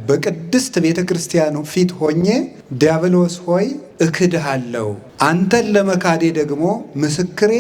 በቅድስት ቤተ ክርስቲያኑ ፊት ሆኜ ዲያብሎስ ሆይ እክድሃለሁ፣ አንተን ለመካዴ ደግሞ ምስክሬ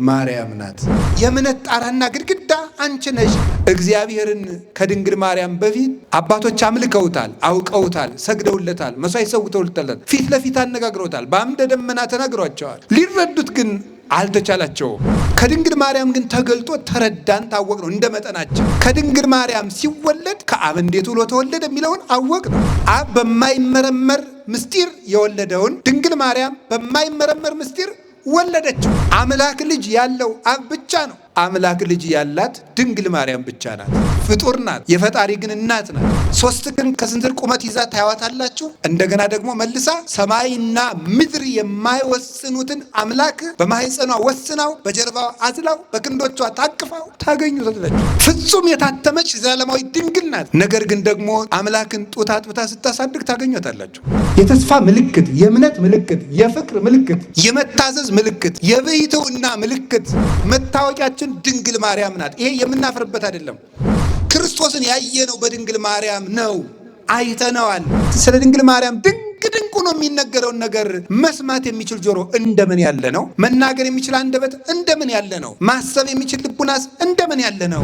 ማርያም ናት። የእምነት ጣራና ግድግዳ አንቺ ነሽ። እግዚአብሔርን ከድንግል ማርያም በፊት አባቶች አምልከውታል፣ አውቀውታል፣ ሰግደውለታል፣ መስዋዕት ሰውተውለታል፣ ፊት ለፊት አነጋግረውታል፣ በአምደ ደመና ተናግሯቸዋል። ሊረዱት ግን አልተቻላቸውም። ከድንግል ማርያም ግን ተገልጦ ተረዳን፣ ታወቅ ነው እንደ መጠናችን። ከድንግል ማርያም ሲወለድ ከአብ እንዴት ብሎ ተወለደ የሚለውን አወቅ ነው። አብ በማይመረመር ምስጢር የወለደውን ድንግል ማርያም በማይመረመር ምስጢር ወለደችው። አምላክ ልጅ ያለው አብ ብቻ ነው። አምላክ ልጅ ያላት ድንግል ማርያም ብቻ ናት። ፍጡር ናት፣ የፈጣሪ ግን እናት ናት። 3 ክንድ ከስንዝር ቁመት ይዛ ታያዋታላችሁ። እንደገና ደግሞ መልሳ ሰማይና ምድር የማይወስኑትን አምላክ በማህፀኗ ወስናው፣ በጀርባዋ አዝላው፣ በክንዶቿ ታቅፋው ታገኙታላችሁ። ፍጹም የታተመች ዘላለማዊ ድንግል ናት። ነገር ግን ደግሞ አምላክን ጡት አጥብታ ስታሳድግ ታገኙታላችሁ። የተስፋ ምልክት፣ የእምነት ምልክት፣ የፍቅር ምልክት፣ የመታዘዝ ምልክት፣ የብሕትውና ምልክት መታወቂያችን ድንግል ማርያም ናት። ይሄ የምናፍርበት አይደለም። ክርስቶስን ያየነው በድንግል ማርያም ነው፣ አይተነዋል። ስለ ድንግል ማርያም ድንቁ ነው የሚነገረውን ነገር መስማት የሚችል ጆሮ እንደምን ያለ ነው! መናገር የሚችል አንደበት እንደምን ያለ ነው! ማሰብ የሚችል ልቡናስ እንደምን ያለ ነው!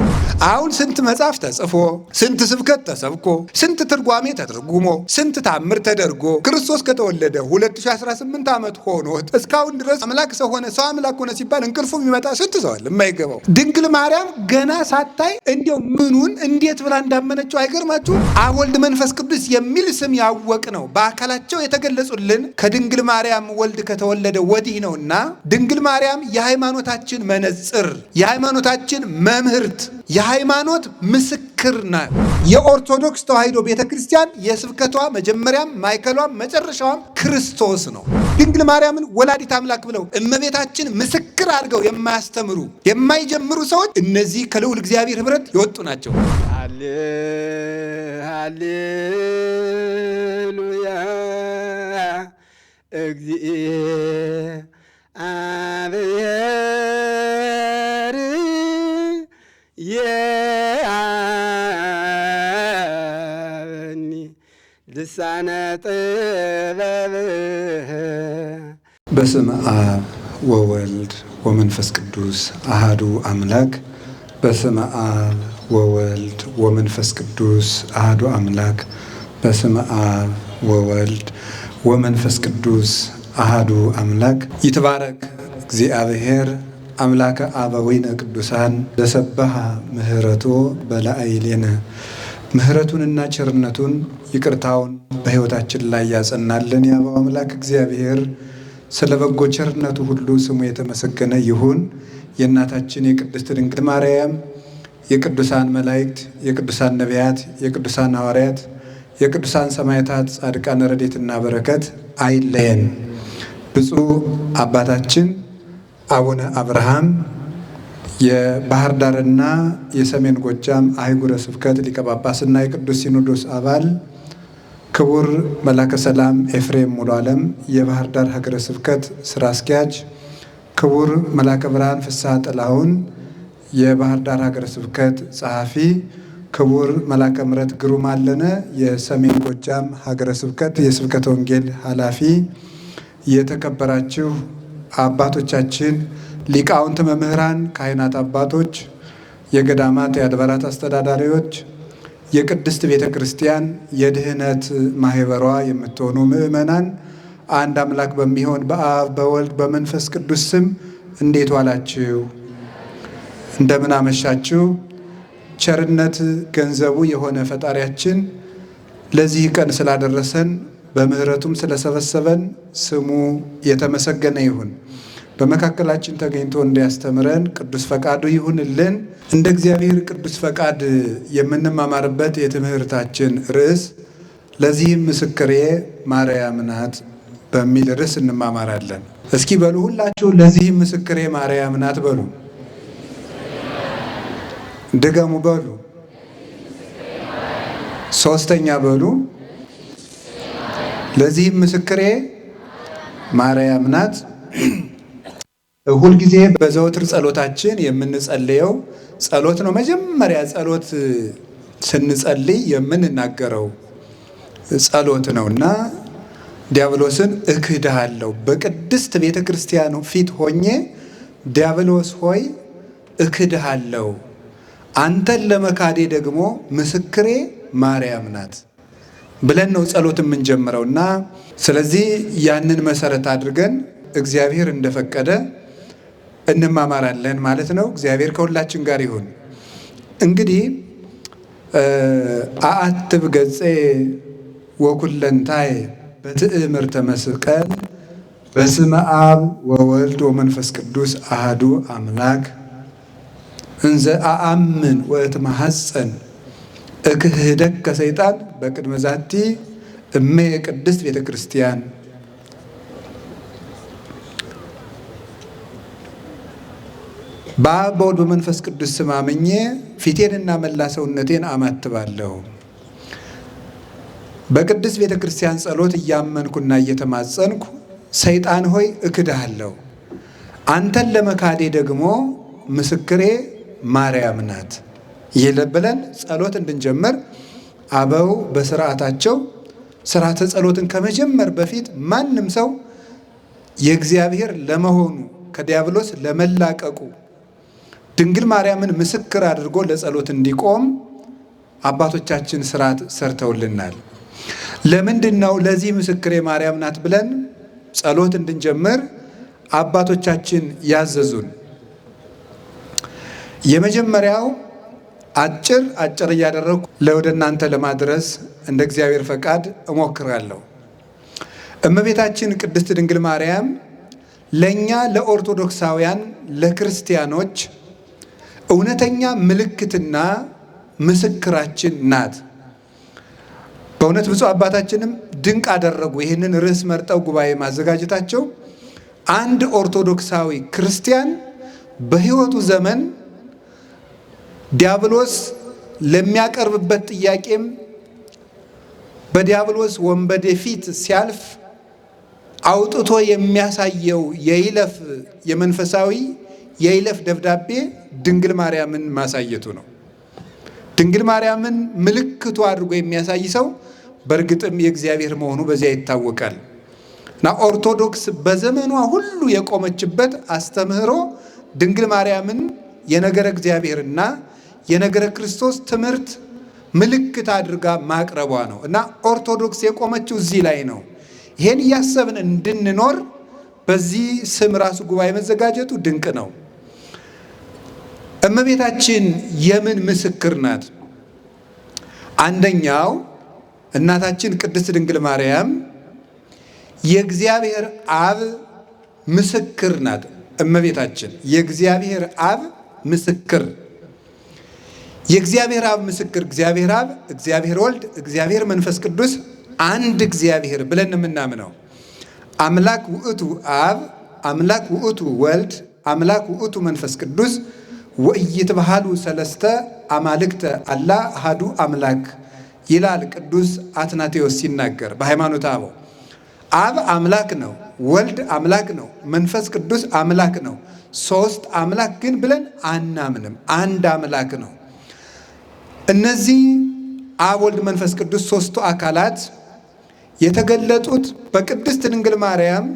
አሁን ስንት መጽሐፍ ተጽፎ፣ ስንት ስብከት ተሰብኮ፣ ስንት ትርጓሜ ተተርጉሞ፣ ስንት ታምር ተደርጎ ክርስቶስ ከተወለደ 2018 ዓመት ሆኖት እስካሁን ድረስ አምላክ ሰው ሆነ፣ ሰው አምላክ ሆነ ሲባል እንቅልፉ የሚመጣ ስንት ሰው አለ የማይገባው። ድንግል ማርያም ገና ሳታይ እንዲያው ምኑን እንዴት ብላ እንዳመነችው አይገርማችሁ? አብ ወልድ መንፈስ ቅዱስ የሚል ስም ያወቅ ነው በአካላቸው የተገለጹልን ከድንግል ማርያም ወልድ ከተወለደ ወዲህ ነውና ድንግል ማርያም የሃይማኖታችን መነጽር፣ የሃይማኖታችን መምህርት፣ የሃይማኖት ምስክር ናት። የኦርቶዶክስ ተዋሕዶ ቤተክርስቲያን የስብከቷ መጀመሪያም ማዕከሏም መጨረሻዋም ክርስቶስ ነው። ድንግል ማርያምን ወላዲት አምላክ ብለው እመቤታችን ምስክር አድርገው የማያስተምሩ የማይጀምሩ ሰዎች እነዚህ ከልዑል እግዚአብሔር ኅብረት የወጡ ናቸው። ሃሌሉያ እግዚአብሔር የአብኒ ልሳነ ጥበብህ። በስመ አብ ወወልድ ወመንፈስ ቅዱስ አሃዱ አምላክ። በስመ አብ ወወልድ ወመንፈስ ቅዱስ አሃዱ አምላክ። በስመ አብ ወወልድ ወመንፈስ ቅዱስ አሃዱ አምላክ። ይትባረክ እግዚአብሔር አምላከ አበዊነ ቅዱሳን ዘሰበሃ ምህረቶ በላዕሌነ። ምህረቱንና ቸርነቱን ይቅርታውን በሕይወታችን ላይ ያጸናልን የአበው አምላክ እግዚአብሔር ስለ በጎ ቸርነቱ ሁሉ ስሙ የተመሰገነ ይሁን። የእናታችን የቅድስት ድንግል ማርያም የቅዱሳን መላእክት፣ የቅዱሳን ነቢያት፣ የቅዱሳን ሐዋርያት፣ የቅዱሳን ሰማዕታት፣ ጻድቃን ረድኤትና በረከት አይለየን። ብፁዕ አባታችን አቡነ አብርሃም የባህር ዳርና የሰሜን ጎጃም አህጉረ ስብከት ሊቀ ጳጳስና የቅዱስ ሲኖዶስ አባል፣ ክቡር መላከ ሰላም ኤፍሬም ሙሉ ዓለም የባህር ዳር ሀገረ ስብከት ስራ አስኪያጅ፣ ክቡር መላከ ብርሃን ፍስሐ ጥላሁን የባህር ዳር ሀገረ ስብከት ጸሐፊ፣ ክቡር መላከ ምሕረት ግሩም አለነ የሰሜን ጎጃም ሀገረ ስብከት የስብከተ ወንጌል ኃላፊ፣ የተከበራችሁ አባቶቻችን ሊቃውንት፣ መምህራን፣ ካህናት አባቶች፣ የገዳማት የአድባራት አስተዳዳሪዎች፣ የቅድስት ቤተ ክርስቲያን የድህነት ማህበሯ የምትሆኑ ምእመናን አንድ አምላክ በሚሆን በአብ በወልድ በመንፈስ ቅዱስ ስም እንዴት ዋላችሁ? እንደምን አመሻችሁ? ቸርነት ገንዘቡ የሆነ ፈጣሪያችን ለዚህ ቀን ስላደረሰን በምህረቱም ስለሰበሰበን ስሙ የተመሰገነ ይሁን። በመካከላችን ተገኝቶ እንዲያስተምረን ቅዱስ ፈቃዱ ይሁንልን። እንደ እግዚአብሔር ቅዱስ ፈቃድ የምንማማርበት የትምህርታችን ርዕስ ለዚህም ምስክሬ ማርያም ናት በሚል ርዕስ እንማማራለን። እስኪ በሉ ሁላችሁ ለዚህም ምስክሬ ማርያም ናት በሉ። ድገሙ በሉ። ሶስተኛ በሉ። ለዚህም ምስክሬ ማርያም ናት። ሁልጊዜ በዘወትር ጸሎታችን የምንጸልየው ጸሎት ነው። መጀመሪያ ጸሎት ስንጸልይ የምንናገረው ጸሎት ነውና ዲያብሎስን እክድሃለሁ በቅድስት ቤተ ክርስቲያኑ ፊት ሆኜ ዲያብሎስ ሆይ እክድሃለሁ፣ አንተን ለመካዴ ደግሞ ምስክሬ ማርያም ናት ብለን ነው ጸሎት የምንጀምረውና ስለዚህ ያንን መሰረት አድርገን እግዚአብሔር እንደፈቀደ እንማማራለን ማለት ነው። እግዚአብሔር ከሁላችን ጋር ይሁን። እንግዲህ አአትብ ገጼ ወኩለንታይ በትእምርተ መስቀል በስመ አብ ወወልድ ወመንፈስ ቅዱስ አሐዱ አምላክ እንዘ አአምን ወእትማሐፀን እክህደከ ሰይጣን በቅድመ ዛቲ እሜ ቅድስት ቤተ ክርስቲያን። በአብ በወልድ በመንፈስ ቅዱስ ስም አምኜ ፊቴንና መላ ሰውነቴን አማትባለሁ። በቅድስት ቤተ ክርስቲያን ጸሎት እያመንኩና እየተማጸንኩ ሰይጣን ሆይ እክድሃለሁ፣ አንተን ለመካዴ ደግሞ ምስክሬ ማርያም ናት ብለን ጸሎት እንድንጀምር አበው በስርዓታቸው ስርዓተ ጸሎትን ከመጀመር በፊት ማንም ሰው የእግዚአብሔር ለመሆኑ ከዲያብሎስ ለመላቀቁ ድንግል ማርያምን ምስክር አድርጎ ለጸሎት እንዲቆም አባቶቻችን ስርዓት ሰርተውልናል። ለምንድን ነው ለዚህ ምስክሬ ማርያም ናት ብለን ጸሎት እንድንጀምር አባቶቻችን ያዘዙን? የመጀመሪያው አጭር እያደረኩ ወደ እናንተ ለማድረስ እንደ እግዚአብሔር ፈቃድ እሞክራለሁ። እመቤታችን ቅድስት ድንግል ማርያም ለእኛ ለኦርቶዶክሳውያን ለክርስቲያኖች እውነተኛ ምልክትና ምስክራችን ናት። በእውነት ብፁዕ አባታችንም ድንቅ አደረጉ ይህንን ርዕስ መርጠው ጉባኤ ማዘጋጀታቸው። አንድ ኦርቶዶክሳዊ ክርስቲያን በሕይወቱ ዘመን ዲያብሎስ ለሚያቀርብበት ጥያቄም በዲያብሎስ ወንበዴ ፊት ሲያልፍ አውጥቶ የሚያሳየው የመንፈሳዊ የይለፍ ደብዳቤ ድንግል ማርያምን ማሳየቱ ነው። ድንግል ማርያምን ምልክቱ አድርጎ የሚያሳይ ሰው በእርግጥም የእግዚአብሔር መሆኑ በዚያ ይታወቃል። እና ኦርቶዶክስ በዘመኗ ሁሉ የቆመችበት አስተምህሮ ድንግል ማርያምን የነገረ እግዚአብሔርና የነገረ ክርስቶስ ትምህርት ምልክት አድርጋ ማቅረቧ ነው። እና ኦርቶዶክስ የቆመችው እዚህ ላይ ነው። ይሄን እያሰብን እንድንኖር በዚህ ስም ራሱ ጉባኤ መዘጋጀቱ ድንቅ ነው። እመቤታችን የምን ምስክር ናት? አንደኛው እናታችን ቅድስት ድንግል ማርያም የእግዚአብሔር አብ ምስክር ናት። እመቤታችን የእግዚአብሔር አብ ምስክር፣ የእግዚአብሔር አብ ምስክር፣ እግዚአብሔር አብ፣ እግዚአብሔር ወልድ፣ እግዚአብሔር መንፈስ ቅዱስ አንድ እግዚአብሔር ብለን የምናምነው አምላክ ውእቱ አብ፣ አምላክ ውእቱ ወልድ፣ አምላክ ውእቱ መንፈስ ቅዱስ ወኢይትበሃሉ ሰለስተ አማልክተ አላ አሐዱ አምላክ ይላል ቅዱስ አትናቴዎስ ሲናገር በሃይማኖተ አበው። አብ አምላክ ነው፣ ወልድ አምላክ ነው፣ መንፈስ ቅዱስ አምላክ ነው። ሶስት አምላክ ግን ብለን አናምንም፣ አንድ አምላክ ነው። እነዚህ አብ፣ ወልድ፣ መንፈስ ቅዱስ ሶስቱ አካላት የተገለጡት በቅድስት ድንግል ማርያም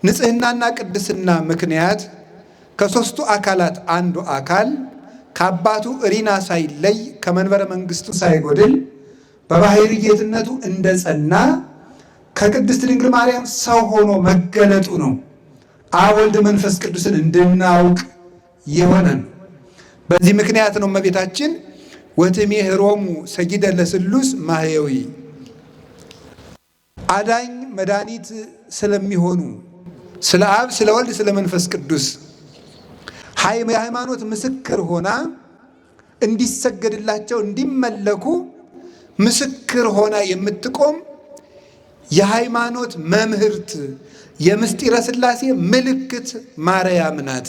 ንጽህናና ቅድስና ምክንያት ከሶስቱ አካላት አንዱ አካል ከአባቱ እሪና ሳይለይ ከመንበረ መንግስቱ ሳይጎድል በባሕርይ ጌትነቱ እንደጸና ከቅድስት ድንግል ማርያም ሰው ሆኖ መገለጡ ነው አብ ወልድ መንፈስ ቅዱስን እንድናውቅ የሆነን። በዚህ ምክንያት ነው እመቤታችን ወትሜህሮሙ ሰጊደ ለስሉስ ማህየዊ አዳኝ መድኃኒት ስለሚሆኑ ስለ አብ፣ ስለ ወልድ፣ ስለ መንፈስ ቅዱስ የሃይማኖት ምስክር ሆና እንዲሰገድላቸው እንዲመለኩ ምስክር ሆና የምትቆም የሃይማኖት መምህርት የምስጢረ ሥላሴ ምልክት ማርያም ናት።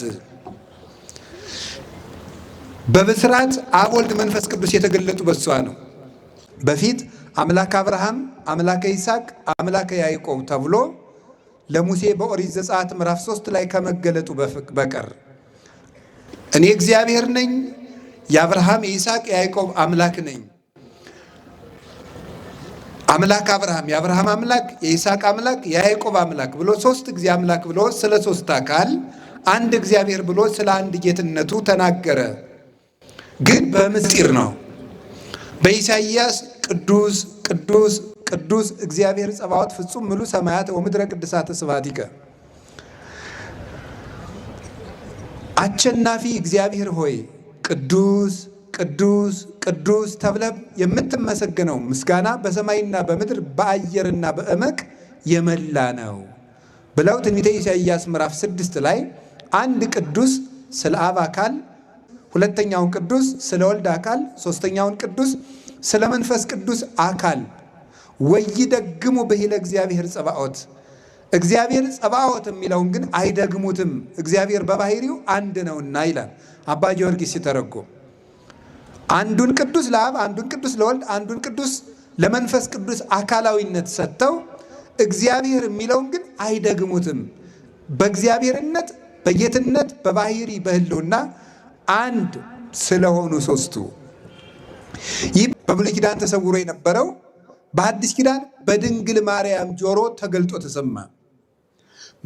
በብስራት አብ፣ ወልድ፣ መንፈስ ቅዱስ የተገለጡ በሷ ነው። በፊት አምላክ አብርሃም፣ አምላከ ይስሐቅ፣ አምላከ ያዕቆብ ተብሎ ለሙሴ በኦሪት ዘጸአት ምዕራፍ 3 ላይ ከመገለጡ በቀር እኔ እግዚአብሔር ነኝ፣ የአብርሃም የይስሐቅ የያዕቆብ አምላክ ነኝ፣ አምላክ አብርሃም የአብርሃም አምላክ የይስሐቅ አምላክ የያዕቆብ አምላክ ብሎ ሶስት ጊዜ አምላክ ብሎ ስለ ሶስት አካል አንድ እግዚአብሔር ብሎ ስለ አንድ ጌትነቱ ተናገረ። ግን በምስጢር ነው። በኢሳይያስ ቅዱስ ቅዱስ ቅዱስ እግዚአብሔር ጸባዖት ፍጹም ምሉ ሰማያት ወምድረ ቅድሳተ ስብሐቲከ፣ አሸናፊ እግዚአብሔር ሆይ ቅዱስ ቅዱስ ቅዱስ ተብለህ የምትመሰገነው ምስጋና በሰማይና በምድር በአየርና በእመቅ የመላ ነው ብለው ትንቢተ ኢሳይያስ ምዕራፍ 6 ላይ አንድ ቅዱስ ስለ አብ አካል፣ ሁለተኛውን ቅዱስ ስለ ወልድ አካል፣ ሶስተኛውን ቅዱስ ስለ መንፈስ ቅዱስ አካል ወይደግሙ ብሂለ እግዚአብሔር ጸባዖት፣ እግዚአብሔር ጸባዖት የሚለውን ግን አይደግሙትም፣ እግዚአብሔር በባህሪው አንድ ነውና ይላል አባ ጊዮርጊስ ሲተረጎም። አንዱን ቅዱስ ለአብ፣ አንዱን ቅዱስ ለወልድ፣ አንዱን ቅዱስ ለመንፈስ ቅዱስ አካላዊነት ሰጥተው እግዚአብሔር የሚለውን ግን አይደግሙትም። በእግዚአብሔርነት በጌትነት በባህሪ በህልውና አንድ ስለሆኑ ሶስቱ። ይህ በብሉይ ኪዳን ተሰውሮ የነበረው በአዲስ ኪዳን በድንግል ማርያም ጆሮ ተገልጦ ተሰማ።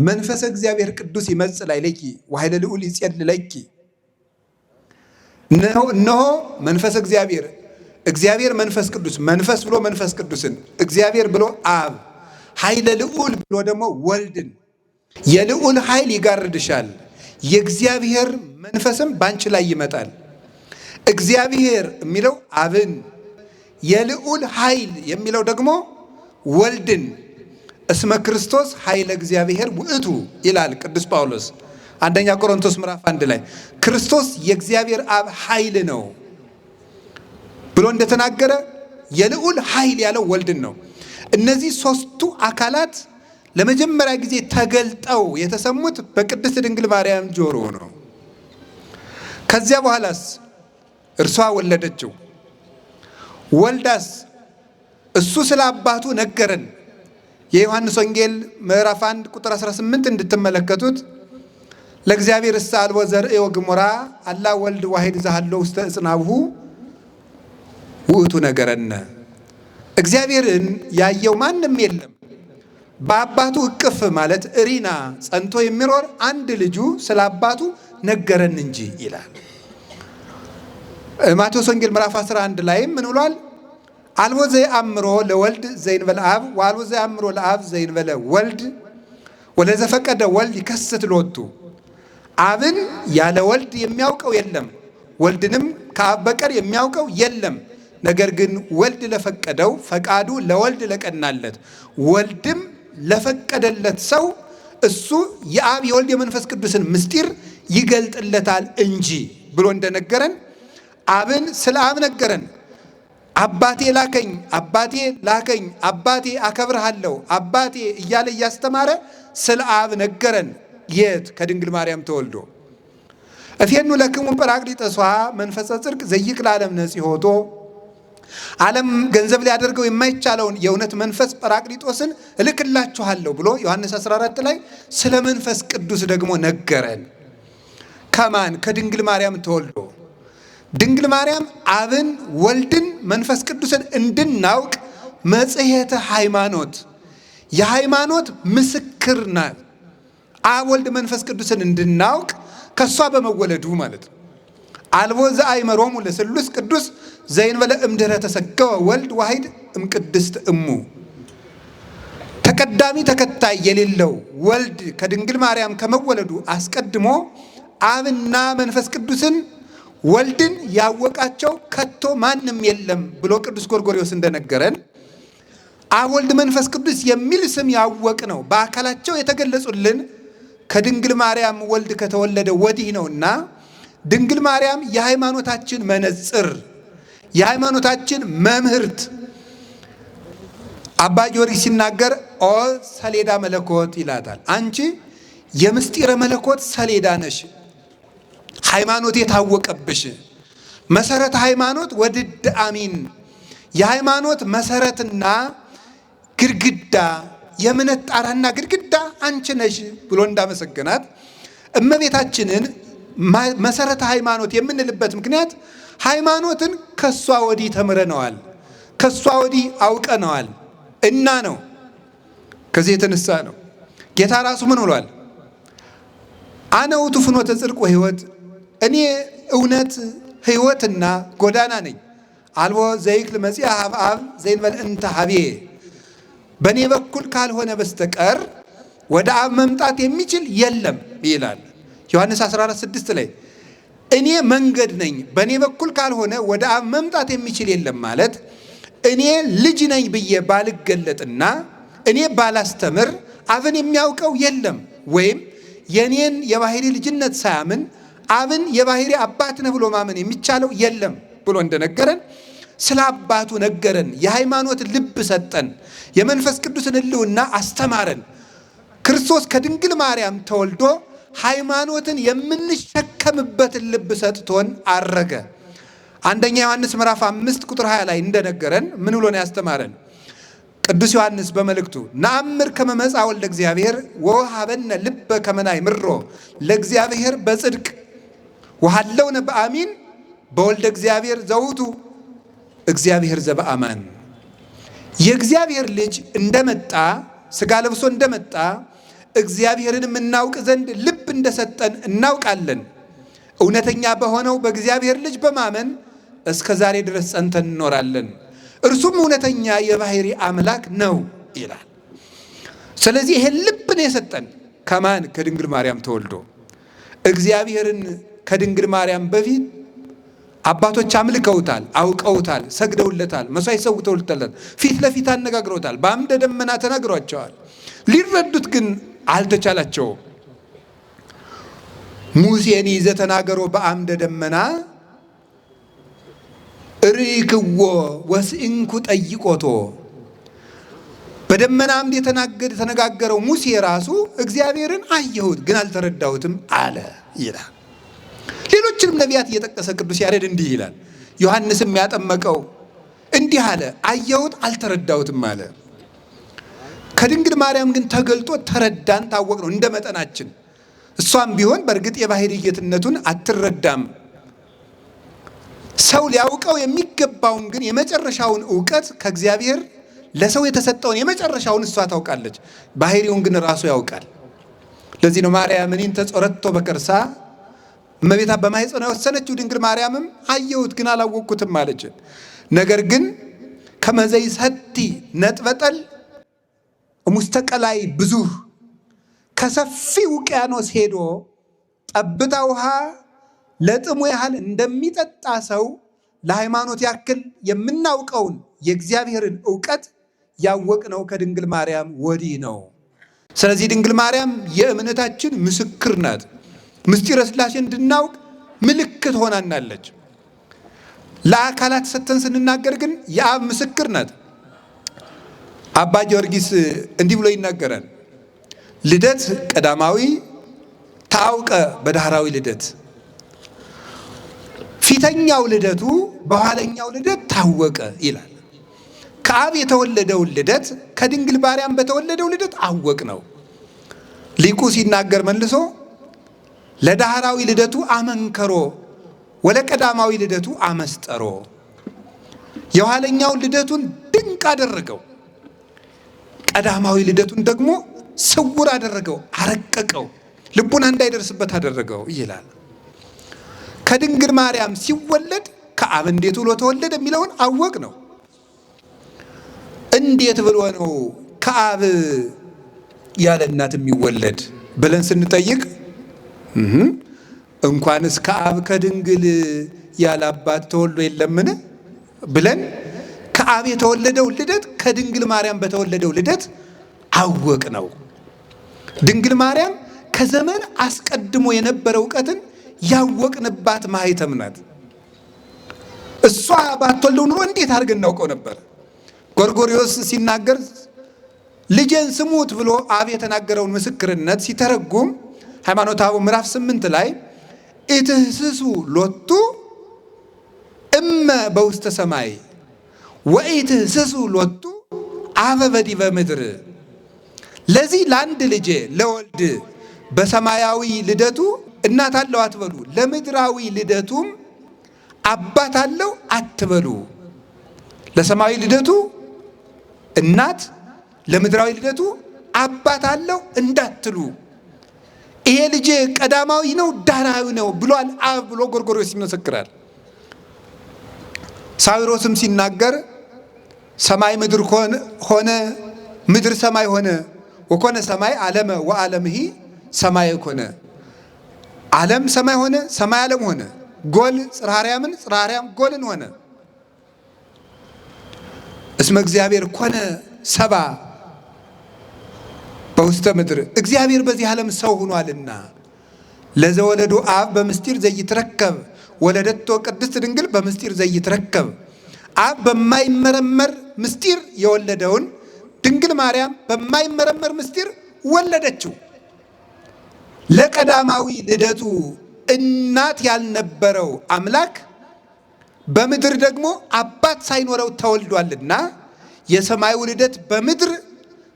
መንፈሰ እግዚአብሔር ቅዱስ ይመጽእ ላዕሌኪ ወኃይለ ልዑል ይጼልለኪ። እነሆ መንፈስ እግዚአብሔር፣ እግዚአብሔር መንፈስ ቅዱስ፣ መንፈስ ብሎ መንፈስ ቅዱስን፣ እግዚአብሔር ብሎ አብ፣ ኃይለ ልዑል ብሎ ደግሞ ወልድን፣ የልዑል ኃይል ይጋርድሻል፣ የእግዚአብሔር መንፈስም ባንቺ ላይ ይመጣል። እግዚአብሔር የሚለው አብን፣ የልዑል ኃይል የሚለው ደግሞ ወልድን፣ እስመ ክርስቶስ ኃይለ እግዚአብሔር ውእቱ ይላል ቅዱስ ጳውሎስ አንደኛ ቆሮንቶስ ምዕራፍ 1 ላይ ክርስቶስ የእግዚአብሔር አብ ኃይል ነው ብሎ እንደተናገረ የልዑል ኃይል ያለው ወልድን ነው። እነዚህ ሶስቱ አካላት ለመጀመሪያ ጊዜ ተገልጠው የተሰሙት በቅድስት ድንግል ማርያም ጆሮ ነው። ከዚያ በኋላስ እርሷ ወለደችው። ወልዳስ እሱ ስለ አባቱ ነገረን። የዮሐንስ ወንጌል ምዕራፍ 1 ቁጥር 18 እንድትመለከቱት ለእግዚአብሔር እሳ አልቦ ዘርእዮ ግሙራ አላ ወልድ ዋሂድ ዘሃሎ ውስተ እጽናብሁ ውእቱ ነገረነ። እግዚአብሔርን ያየው ማንም የለም፣ በአባቱ እቅፍ ማለት እሪና ጸንቶ የሚኖር አንድ ልጁ ስለ አባቱ ነገረን እንጂ ይላል። ማቴዎስ ወንጌል ምዕራፍ 11 ላይም ምን ብሏል? አልቦ ዘየአምሮ ለወልድ ዘእንበለ አብ ወአልቦ ዘየአምሮ ለአብ ዘእንበለ ወልድ ወለዘፈቀደ ወልድ ይከስት ሎቱ። አብን ያለ ወልድ የሚያውቀው የለም፣ ወልድንም ከአብ በቀር የሚያውቀው የለም። ነገር ግን ወልድ ለፈቀደው ፈቃዱ ለወልድ ለቀናለት ወልድም ለፈቀደለት ሰው እሱ የአብ የወልድ የመንፈስ ቅዱስን ምስጢር ይገልጥለታል እንጂ ብሎ እንደነገረን አብን ስለ አብ ነገረን። አባቴ ላከኝ፣ አባቴ ላከኝ፣ አባቴ አከብርሃለሁ፣ አባቴ እያለ እያስተማረ ስለ አብ ነገረን። የት? ከድንግል ማርያም ተወልዶ። እፌኑ ለክሙ ጰራቅሊጦስ መንፈሰ ጽድቅ ዘይክል ዓለም ነጺሖቶ፣ ዓለም ገንዘብ ሊያደርገው የማይቻለውን የእውነት መንፈስ ጰራቅሊጦስን እልክላችኋለሁ ብሎ ዮሐንስ 14 ላይ ስለ መንፈስ ቅዱስ ደግሞ ነገረን። ከማን? ከድንግል ማርያም ተወልዶ። ድንግል ማርያም አብን፣ ወልድን፣ መንፈስ ቅዱስን እንድናውቅ መጽሔተ ሃይማኖት የሃይማኖት ምስክር ናት። አብ ወልድ መንፈስ ቅዱስን እንድናውቅ ከሷ በመወለዱ ማለት ነው። አልቦ ዘአእመሮሙ ለስሉስ ቅዱስ ዘእንበለ እምድኅረ ተሰገወ ወልድ ዋሂድ እምቅድስት እሙ። ተቀዳሚ ተከታይ የሌለው ወልድ ከድንግል ማርያም ከመወለዱ አስቀድሞ አብና መንፈስ ቅዱስን ወልድን ያወቃቸው ከቶ ማንም የለም ብሎ ቅዱስ ጎርጎርዮስ እንደነገረን አብ ወልድ መንፈስ ቅዱስ የሚል ስም ያወቅ ነው በአካላቸው የተገለጹልን ከድንግል ማርያም ወልድ ከተወለደ ወዲህ ነውና ድንግል ማርያም የሃይማኖታችን መነጽር፣ የሃይማኖታችን መምህርት። አባ ጊዮርጊስ ሲናገር ኦ ሰሌዳ መለኮት ይላታል። አንቺ የምስጢረ መለኮት ሰሌዳ ነሽ፣ ሃይማኖት የታወቀብሽ መሰረተ ሃይማኖት ወድድ አሚን፣ የሃይማኖት መሰረትና ግድግዳ የእምነት ጣራና ግድግዳ አንቺ ነሽ ብሎ እንዳመሰገናት እመቤታችንን መሰረተ ሃይማኖት የምንልበት ምክንያት ሃይማኖትን ከሷ ወዲህ ተምረነዋል፣ ከሷ ወዲህ አውቀነዋል። እና ነው። ከዚህ የተነሳ ነው ጌታ ራሱ ምን ብሏል? አነ ውእቱ ፍኖተ ጽድቅ ወሕይወት፣ እኔ እውነት ሕይወትና ጎዳና ነኝ። አልቦ ዘይክል መጺአ ኀበ አብ ዘእንበለ እንተ ኀቤየ፣ በእኔ በኩል ካልሆነ በስተቀር ወደ አብ መምጣት የሚችል የለም ይላል ዮሐንስ 14:6 ላይ። እኔ መንገድ ነኝ፣ በእኔ በኩል ካልሆነ ወደ አብ መምጣት የሚችል የለም ማለት እኔ ልጅ ነኝ ብዬ ባልገለጥና እኔ ባላስተምር አብን የሚያውቀው የለም፣ ወይም የኔን የባህሪ ልጅነት ሳያምን አብን የባህሪ አባት ነህ ብሎ ማመን የሚቻለው የለም ብሎ እንደነገረን ስለ አባቱ ነገረን። የሃይማኖት ልብ ሰጠን። የመንፈስ ቅዱስን ሕልውና አስተማረን። ክርስቶስ ከድንግል ማርያም ተወልዶ ሃይማኖትን የምንሸከምበትን ልብ ሰጥቶን አረገ። አንደኛ ዮሐንስ ምዕራፍ 5 ቁጥር 20 ላይ እንደነገረን ምን ብሎ ነው ያስተማረን? ቅዱስ ዮሐንስ በመልእክቱ ነአምር ከመ መጽአ ወልደ እግዚአብሔር ወወሀበነ ልበ ከመ ናእምሮ ለእግዚአብሔር በጽድቅ ወሀለውነ በአሚን በወልደ እግዚአብሔር ዘውቱ እግዚአብሔር ዘበአማን። የእግዚአብሔር ልጅ እንደመጣ ሥጋ ለብሶ እንደመጣ እግዚአብሔርን የምናውቅ ዘንድ ልብ እንደሰጠን እናውቃለን። እውነተኛ በሆነው በእግዚአብሔር ልጅ በማመን እስከ ዛሬ ድረስ ጸንተን እንኖራለን። እርሱም እውነተኛ የባህሪ አምላክ ነው ይላል። ስለዚህ ይሄን ልብ ነው የሰጠን። ከማን? ከድንግል ማርያም ተወልዶ። እግዚአብሔርን ከድንግል ማርያም በፊት አባቶች አምልከውታል፣ አውቀውታል፣ ሰግደውለታል፣ መስዋዕት ሰውተውለታል፣ ፊት ለፊት አነጋግረውታል፣ በአምደ ደመና ተናግሯቸዋል። ሊረዱት ግን አልተቻላቸውም። ሙሴን ይዘ ተናገሮ በአምደ ደመና ርኢክዎ ወስእንኩ ጠይቆቶ። በደመና አምድ የተነጋገረው ሙሴ ራሱ እግዚአብሔርን አየሁት ግን አልተረዳሁትም አለ ይላል። ሌሎችንም ነቢያት እየጠቀሰ ቅዱስ ያሬድ እንዲህ ይላል። ዮሐንስም ያጠመቀው እንዲህ አለ፣ አየሁት አልተረዳሁትም አለ። ከድንግል ማርያም ግን ተገልጦ ተረዳን፣ ታወቅ ነው እንደ መጠናችን። እሷም ቢሆን በእርግጥ የባህሪ ጌትነቱን አትረዳም። ሰው ሊያውቀው የሚገባውን ግን የመጨረሻውን እውቀት ከእግዚአብሔር ለሰው የተሰጠውን የመጨረሻውን እሷ ታውቃለች። ባህሪውን ግን ራሱ ያውቃል። ለዚህ ነው ማርያም እኔን ተጾረቶ በከርሳ እመቤታ በማኅፀኗ የወሰነችው ድንግል ማርያምም አየሁት ግን አላወቅኩትም አለች። ነገር ግን ከመዘይ ሰቲ ነጥበጠል ሙስተቀላይ ብዙህ፣ ከሰፊ ውቅያኖስ ሄዶ ጠብታ ውሃ ለጥሙ ያህል እንደሚጠጣ ሰው ለሃይማኖት ያክል የምናውቀውን የእግዚአብሔርን እውቀት ያወቅነው ከድንግል ማርያም ወዲህ ነው። ስለዚህ ድንግል ማርያም የእምነታችን ምስክር ናት። ምስጢረ ሥላሴ እንድናውቅ ምልክት ሆናናለች። ለአካላት ሰተን ስንናገር ግን የአብ ምስክር ናት። አባ ጊዮርጊስ እንዲህ ብሎ ይናገራል። ልደት ቀዳማዊ ታውቀ በዳህራዊ ልደት፣ ፊተኛው ልደቱ በኋለኛው ልደት ታወቀ ይላል። ከአብ የተወለደውን ልደት ከድንግል ማርያም በተወለደው ልደት አወቅ ነው። ሊቁ ሲናገር መልሶ ለዳህራዊ ልደቱ አመንከሮ ወለቀዳማዊ ልደቱ አመስጠሮ፣ የኋለኛውን ልደቱን ድንቅ አደረገው፣ ቀዳማዊ ልደቱን ደግሞ ስውር አደረገው፣ አረቀቀው፣ ልቡና እንዳይደርስበት አደረገው ይላል። ከድንግል ማርያም ሲወለድ ከአብ እንዴት ብሎ ተወለደ የሚለውን አወቅ ነው። እንዴት ብሎ ነው ከአብ ያለ እናት የሚወለድ ብለን ስንጠይቅ እንኳንስ ከአብ ከድንግል ያለ አባት ተወልዶ የለምን ብለን ከአብ የተወለደው ልደት ከድንግል ማርያም በተወለደው ልደት አወቅ ነው። ድንግል ማርያም ከዘመን አስቀድሞ የነበረ እውቀትን ያወቅንባት ማኅተም ናት። እሷ ባትወልደው ኑሮ እንዴት አድርገን እናውቀው ነበር? ጎርጎርዮስ ሲናገር ልጄን ስሙት ብሎ አብ የተናገረውን ምስክርነት ሲተረጉም ሃይማኖተ አበው ምዕራፍ 8 ላይ ኢትህስሱ ሎቱ እመ በውስተ ሰማይ ወኢትህስሱ ሎቱ አበ በዲበ ምድር። ለዚህ ለአንድ ልጄ ለወልድ በሰማያዊ ልደቱ እናት አለው አትበሉ፣ ለምድራዊ ልደቱም አባት አለው አትበሉ። ለሰማያዊ ልደቱ እናት ለምድራዊ ልደቱ አባት አለው እንዳትሉ፣ ይሄ ልጅ ቀዳማዊ ነው ዳህራዊ ነው ብሏል አብ ብሎ ጎርጎርዮስ ይመሰክራል። ሳዊሮስም ሲናገር ሰማይ ምድር ሆነ፣ ምድር ሰማይ ሆነ፣ ወኮነ ሰማይ ዓለመ ወዓለምሂ ሰማይ ኮነ። ዓለም ሰማይ ሆነ፣ ሰማይ ዓለም ሆነ። ጎል ጽርሐ አርያምን፣ ጽርሐ አርያም ጎልን ሆነ። እስመ እግዚአብሔር ኮነ ሰባ በውስተ ምድር፣ እግዚአብሔር በዚህ ዓለም ሰው ሆኗልና። ለዘወለዱ አብ በምስጢር ዘይትረከብ ወለደቶ ቅድስት ድንግል በምስጢር ዘይትረከብ። አብ በማይመረመር ምስጢር የወለደውን ድንግል ማርያም በማይመረመር ምስጢር ወለደችው። ለቀዳማዊ ልደቱ እናት ያልነበረው አምላክ በምድር ደግሞ አባት ሳይኖረው ተወልዷልና የሰማዩ ልደት በምድር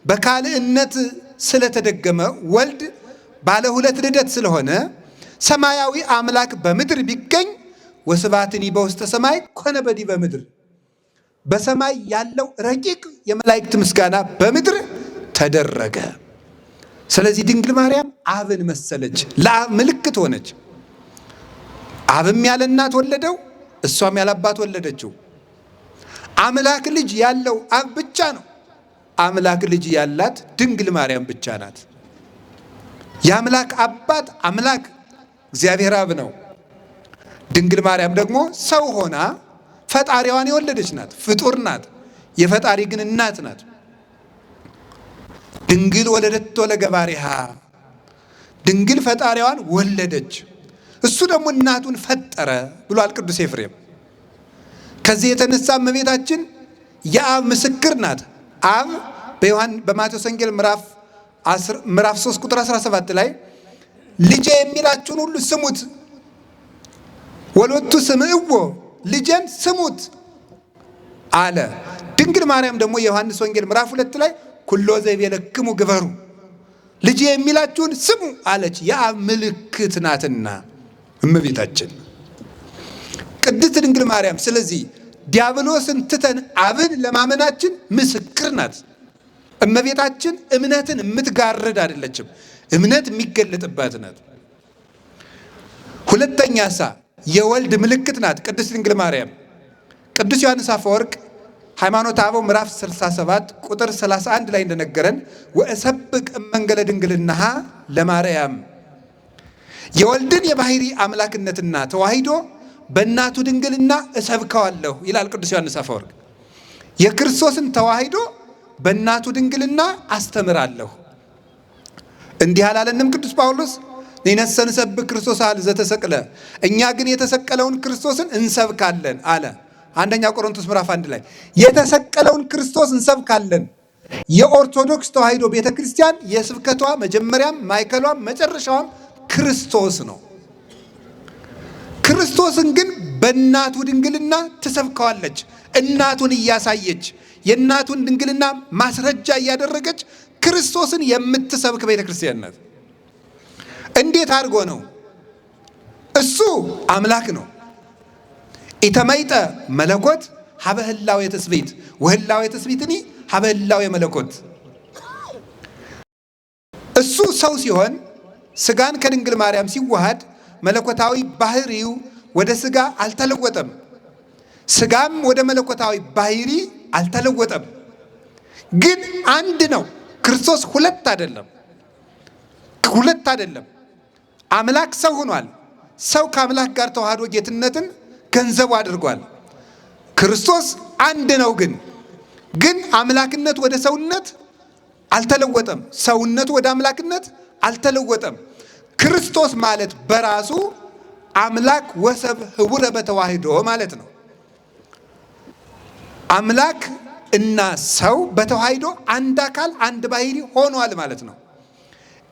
በካልእነት ስለተደገመ ወልድ ባለ ሁለት ልደት ስለሆነ ሰማያዊ አምላክ በምድር ቢገኝ ወስብሐትኒ በውስተ ሰማይ ኮነ በዲበ ምድር፣ በሰማይ ያለው ረቂቅ የመላእክት ምስጋና በምድር ተደረገ። ስለዚህ ድንግል ማርያም አብን መሰለች፣ ለአብ ምልክት ሆነች። አብም ያለ እናት ወለደው፣ እሷም ያለ አባት ወለደችው። አምላክ ልጅ ያለው አብ ብቻ ነው። አምላክ ልጅ ያላት ድንግል ማርያም ብቻ ናት። የአምላክ አባት አምላክ እግዚአብሔር አብ ነው። ድንግል ማርያም ደግሞ ሰው ሆና ፈጣሪዋን የወለደች ናት። ፍጡር ናት፣ የፈጣሪ ግን እናት ናት። ድንግል ወለደቶ ለገባሪሃ፣ ድንግል ፈጣሪዋን ወለደች፣ እሱ ደግሞ እናቱን ፈጠረ ብሏል ቅዱስ ኤፍሬም። ከዚህ የተነሳ እመቤታችን የአብ ምስክር ናት። አብ በማቴዎስ ወንጌል ምዕራፍ 3 ቁጥር 17 ላይ ልጄ የሚላችሁን ሁሉ ስሙት፣ ወሎቱ ስምዕዎ፣ ልጄን ስሙት አለ። ድንግል ማርያም ደግሞ የዮሐንስ ወንጌል ምዕራፍ 2 ላይ ኩሎ ዘይቤለክሙ ግበሩ፣ ልጄ የሚላችሁን ስሙ አለች። የአብ ምልክት ናትና እመቤታችን ቅድስት ድንግል ማርያም። ስለዚህ ዲያብሎስን ትተን አብን ለማመናችን ምስክር ናት። እመቤታችን እምነትን የምትጋርድ አይደለችም፣ እምነት የሚገለጥባት ናት። ሁለተኛ የወልድ ምልክት ናት ቅድስት ድንግል ማርያም። ቅዱስ ዮሐንስ አፈወርቅ ሃይማኖተ አበው ምዕራፍ 67 ቁጥር 31 ላይ እንደነገረን ወእሰብቅ እመንገለ ድንግልናሃ ለማርያም፣ የወልድን የባህሪ አምላክነትና ተዋሂዶ በእናቱ ድንግልና እሰብከዋለሁ ይላል ቅዱስ ዮሐንስ አፈወርቅ። የክርስቶስን ተዋሂዶ በእናቱ ድንግልና አስተምራለሁ። እንዲህ አላለንም ቅዱስ ጳውሎስ? ንሕነሰ ንሰብክ ክርስቶስ አለ ዘተሰቅለ፣ እኛ ግን የተሰቀለውን ክርስቶስን እንሰብካለን አለ። አንደኛ ቆሮንቶስ ምዕራፍ 1 ላይ የተሰቀለውን ክርስቶስ እንሰብካለን። የኦርቶዶክስ ተዋሂዶ ቤተ ክርስቲያን የስብከቷ መጀመሪያም ማዕከሏም መጨረሻዋም ክርስቶስ ነው። ክርስቶስን ግን በእናቱ ድንግልና ትሰብከዋለች። እናቱን እያሳየች የእናቱን ድንግልና ማስረጃ እያደረገች ክርስቶስን የምትሰብክ ቤተ ክርስቲያን ናት። እንዴት አድርጎ ነው? እሱ አምላክ ነው። ኢተመይጠ መለኮት ሀበ ህላዌ ትስብእት ወህላዌ ትስብእትኒ ሀበ ህላዌ መለኮት። እሱ ሰው ሲሆን ስጋን ከድንግል ማርያም ሲዋሃድ መለኮታዊ ባህሪው ወደ ስጋ አልተለወጠም፣ ስጋም ወደ መለኮታዊ ባህሪ አልተለወጠም። ግን አንድ ነው። ክርስቶስ ሁለት አይደለም። አምላክ ሰው ሆኗል። ሰው ከአምላክ ጋር ተዋህዶ ጌትነትን ገንዘቡ አድርጓል። ክርስቶስ አንድ ነው። ግን አምላክነት ወደ ሰውነት አልተለወጠም፣ ሰውነቱ ወደ አምላክነት አልተለወጠም። ክርስቶስ ማለት በራሱ አምላክ ወሰብ ህቡረ በተዋህዶ ማለት ነው። አምላክ እና ሰው በተዋህዶ አንድ አካል አንድ ባህሪ ሆኗል ማለት ነው።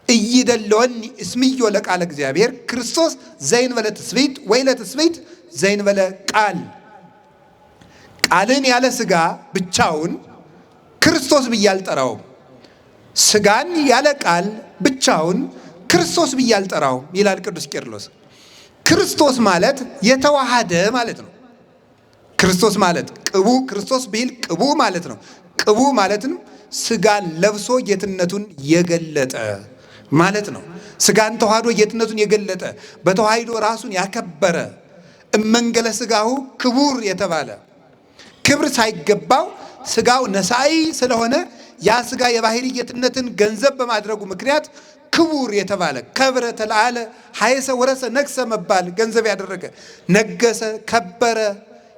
እይደለወኒ እስምዮ ለቃለ እግዚአብሔር ክርስቶስ ዘይንበለ ትስብእት ወይለ ትስብእት ዘይንበለ ቃል። ቃልን ያለ ስጋ ብቻውን ክርስቶስ ብዬ አልጠራውም፣ ስጋን ያለ ቃል ብቻውን ክርስቶስ ብዬ አልጠራውም ይላል ቅዱስ ቄርሎስ። ክርስቶስ ማለት የተዋሃደ ማለት ነው። ክርስቶስ ማለት ቅቡ ክርስቶስ ብሂል ቅቡ ማለት ነው። ቅቡ ማለትም ስጋን ለብሶ ጌትነቱን የገለጠ ማለት ነው። ስጋን ተዋህዶ ጌትነቱን የገለጠ በተዋህዶ ራሱን ያከበረ እመንገለ ስጋሁ ክቡር የተባለ ክብር ሳይገባው ስጋው ነሳኢ ስለሆነ ያ ስጋ የባህሪ ጌትነትን ገንዘብ በማድረጉ ምክንያት ክቡር የተባለ ከብረ ተለዓለ ሀየሰ ወረሰ ነግሰ መባል ገንዘብ ያደረገ ነገሰ ከበረ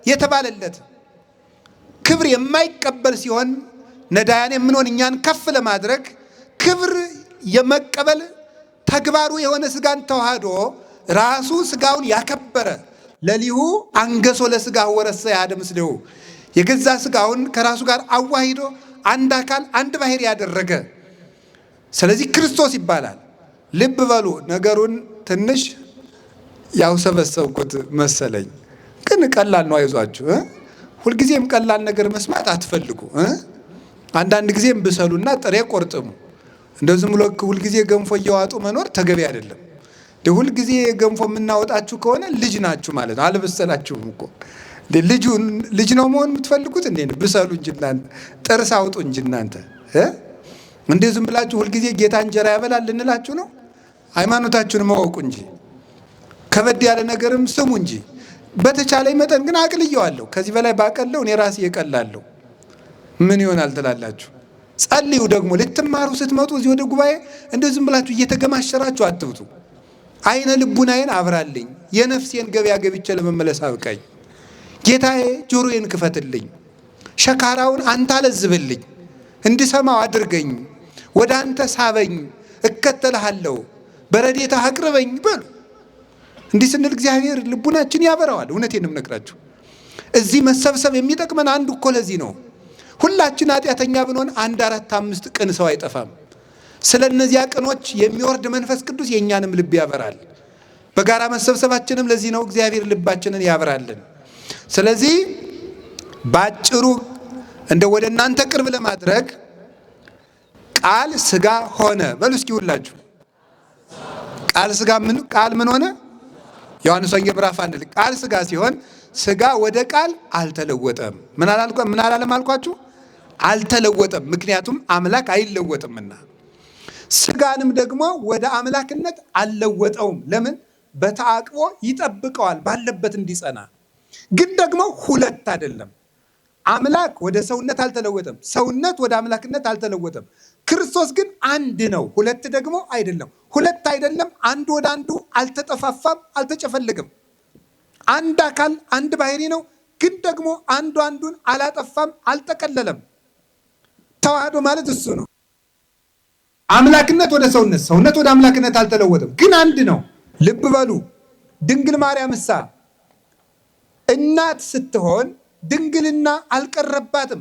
የተባለለት ክብር የማይቀበል ሲሆን ነዳያን የምንሆን እኛን ከፍ ለማድረግ ክብር የመቀበል ተግባሩ የሆነ ስጋን ተዋህዶ ራሱ ስጋውን ያከበረ ለሊሁ አንገሶ ለስጋ ወረሰ ያደ ምስሌሁ የገዛ ስጋውን ከራሱ ጋር አዋሂዶ አንድ አካል አንድ ባህሪ ያደረገ ስለዚህ ክርስቶስ ይባላል። ልብ በሉ ነገሩን ትንሽ ያው ሰበሰብኩት መሰለኝ፣ ግን ቀላል ነው። አይዟችሁ። ሁልጊዜም ቀላል ነገር መስማት አትፈልጉ። አንዳንድ ጊዜም ብሰሉና ጥሬ ቆርጥሙ። እንደው ዝም ብሎ ሁልጊዜ ገንፎ እየዋጡ መኖር ተገቢ አይደለም። ሁልጊዜ ገንፎ የምናወጣችሁ ከሆነ ልጅ ናችሁ ማለት ነው። አልበሰላችሁም እኮ ልጅ ነው መሆን የምትፈልጉት እንዴ? ብሰሉ እንጂ እናንተ ጥርስ አውጡ እንጂ እናንተ እንዴ ዝም ብላችሁ ሁልጊዜ ጌታ እንጀራ ያበላል ልንላችሁ ነው? ሃይማኖታችሁን ማወቁ እንጂ ከበድ ያለ ነገርም ስሙ እንጂ። በተቻለኝ መጠን ግን አቅልየዋለሁ። ከዚህ በላይ ባቀለው እኔ ራሴ እቀላለሁ። ምን ይሆናል ትላላችሁ? ጸልዩ። ደግሞ ልትማሩ ስትመጡ እዚህ ወደ ጉባኤ እንደው ዝም ብላችሁ እየተገማሸራችሁ አትብቱ። አይነ ልቡናዬን አብራልኝ፣ የነፍሴን ገበያ ገብቼ ለመመለስ አብቃኝ። ጌታዬ ጆሮዬን ክፈትልኝ፣ ሸካራውን አንተ አለዝብልኝ፣ እንድሰማው አድርገኝ፣ ወደ አንተ ሳበኝ፣ እከተልሃለሁ፣ በረድኤትህ አቅርበኝ በሉ። እንዲህ ስንል እግዚአብሔር ልቡናችን ያበራዋል። እውነቴን ነው የምነግራችሁ። እዚህ መሰብሰብ የሚጠቅመን አንዱ እኮ ለዚህ ነው። ሁላችን ኃጢአተኛ ብንሆን 1 4 5 ቅን ሰው አይጠፋም። ስለ እነዚያ ቅኖች የሚወርድ መንፈስ ቅዱስ የእኛንም ልብ ያበራል። በጋራ መሰብሰባችንም ለዚህ ነው። እግዚአብሔር ልባችንን ያበራልን። ስለዚህ ባጭሩ እንደ ወደ እናንተ ቅርብ ለማድረግ ቃል ስጋ ሆነ በሉ እስኪ ሁላችሁ። ቃል ምን ሆነ? ዮሐንስ ወንጌል ምዕራፍ 1 ቃል ስጋ ሲሆን ስጋ ወደ ቃል አልተለወጠም። ምን አላለም አልኳችሁ? አልተለወጠም። ምክንያቱም አምላክ አይለወጥምና። ስጋንም ደግሞ ወደ አምላክነት አልለወጠውም። ለምን? በተአቅቦ ይጠብቀዋል ባለበት እንዲጸና። ግን ደግሞ ሁለት አይደለም። አምላክ ወደ ሰውነት አልተለወጠም፣ ሰውነት ወደ አምላክነት አልተለወጠም። ክርስቶስ ግን አንድ ነው፣ ሁለት ደግሞ አይደለም። ሁለት አይደለም፣ አንዱ ወደ አንዱ አልተጠፋፋም፣ አልተጨፈለገም። አንድ አካል አንድ ባህሪ ነው። ግን ደግሞ አንዱ አንዱን አላጠፋም፣ አልጠቀለለም። ተዋህዶ ማለት እሱ ነው። አምላክነት ወደ ሰውነት፣ ሰውነት ወደ አምላክነት አልተለወጠም፣ ግን አንድ ነው። ልብ በሉ። ድንግል ማርያም እሳ እናት ስትሆን ድንግልና አልቀረባትም።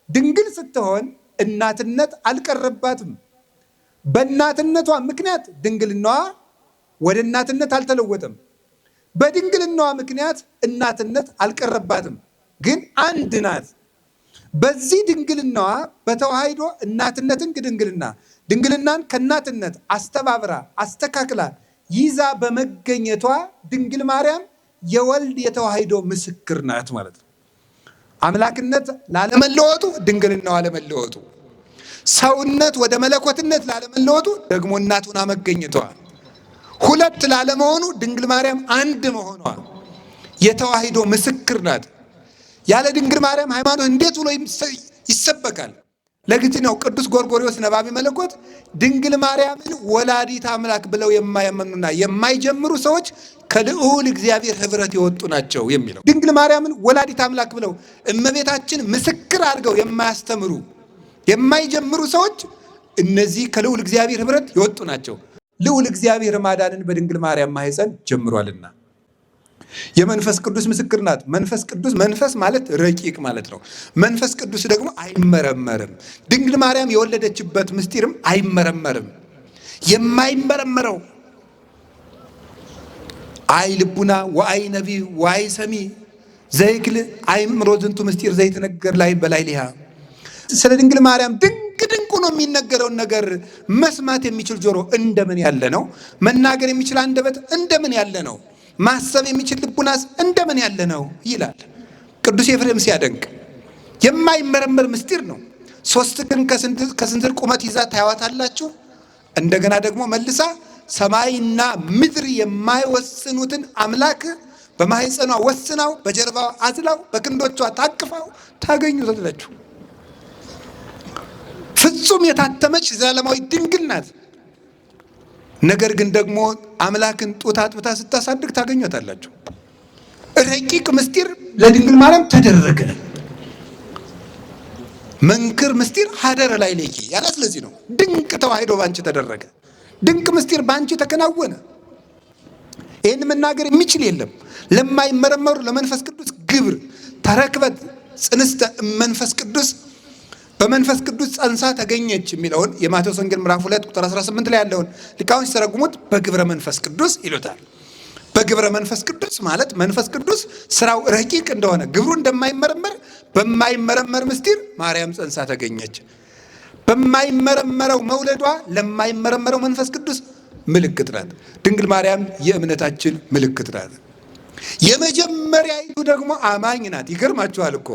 ድንግል ስትሆን እናትነት አልቀረባትም። በእናትነቷ ምክንያት ድንግልናዋ ወደ እናትነት አልተለወጠም። በድንግልናዋ ምክንያት እናትነት አልቀረባትም፣ ግን አንድ ናት። በዚህ ድንግልናዋ በተዋህዶ እናትነትን ድንግልናን ከእናትነት አስተባብራ አስተካክላ ይዛ በመገኘቷ ድንግል ማርያም የወልድ የተዋህዶ ምስክር ናት ማለት ነው። አምላክነት ላለመለወጡ፣ ድንግልናዋ ላለመለወጡ፣ ሰውነት ወደ መለኮትነት ላለመለወጡ ደግሞ እናቱን መገኘቷ፣ ሁለት ላለመሆኑ ድንግል ማርያም አንድ መሆኗ የተዋህዶ ምስክር ናት። ያለ ድንግል ማርያም ሃይማኖት እንዴት ብሎ ይሰበካል? ለግድ ነው ቅዱስ ጎርጎርዮስ ነባቢ መለኮት ድንግል ማርያምን ወላዲት አምላክ ብለው የማያመኑና የማይጀምሩ ሰዎች ከልዑል እግዚአብሔር ኅብረት የወጡ ናቸው የሚለው። ድንግል ማርያምን ወላዲት አምላክ ብለው እመቤታችን ምስክር አድርገው የማያስተምሩ የማይጀምሩ ሰዎች እነዚህ ከልዑል እግዚአብሔር ኅብረት የወጡ ናቸው። ልዑል እግዚአብሔር ማዳንን በድንግል ማርያም ማኅፀን ጀምሯልና የመንፈስ ቅዱስ ምስክር ናት። መንፈስ ቅዱስ መንፈስ ማለት ረቂቅ ማለት ነው። መንፈስ ቅዱስ ደግሞ አይመረመርም። ድንግል ማርያም የወለደችበት ምስጢርም አይመረመርም። የማይመረመረው አይ ልቡና ወአይ ነቢ ወአይ ሰሚ ዘይክል አይምሮ ዝንቱ ምስጢር ዘይትነገር ላይ በላይ ሊሃ። ስለ ድንግል ማርያም ድንቁ ነው የሚነገረውን ነገር መስማት የሚችል ጆሮ እንደምን ያለ ነው! መናገር የሚችል አንደበት እንደምን ያለ ነው! ማሰብ የሚችል ልቡናስ እንደምን ያለ ነው ይላል። ቅዱስ ኤፍሬም ሲያደንቅ የማይመረመር ምስጢር ነው። 3 ቀን ከስንዝር ቁመት ይዛ ታያዋታላችሁ። እንደገና ደግሞ መልሳ ሰማይና ምድር የማይወስኑትን አምላክ በማህፀኗ ወስናው በጀርባዋ አዝላው በክንዶቿ ታቅፋው ታገኙታላችሁ። ፍጹም የታተመች ዘላለማዊ ድንግል ናት። ነገር ግን ደግሞ አምላክን ጡት አጥብታ ስታሳድግ ታገኙታላችሁ። ረቂቅ ምስጢር ለድንግል ማርያም ተደረገ። መንክር ምስጢር ሀደረ ላይ ለኪ ያላት ለዚህ ነው። ድንቅ ተዋሂዶ ባንቺ ተደረገ። ድንቅ ምስጢር ባንቺ ተከናወነ። ይህን መናገር የሚችል የለም። ለማይመረመሩ ለመንፈስ ቅዱስ ግብር ተረክበት ጽንስተ መንፈስ ቅዱስ በመንፈስ ቅዱስ ጸንሳ ተገኘች የሚለውን የማቴዎስ ወንጌል ምዕራፍ 2 ቁጥር 18 ላይ ያለውን ሊቃውንት ሲተረጉሙት በግብረ መንፈስ ቅዱስ ይሉታል። በግብረ መንፈስ ቅዱስ ማለት መንፈስ ቅዱስ ስራው ረቂቅ እንደሆነ ግብሩ እንደማይመረመር በማይመረመር ምስጢር ማርያም ጸንሳ ተገኘች። በማይመረመረው መውለዷ ለማይመረመረው መንፈስ ቅዱስ ምልክት ናት። ድንግል ማርያም የእምነታችን ምልክት ናት። የመጀመሪያይቱ ደግሞ አማኝ ናት። ይገርማችኋል እኮ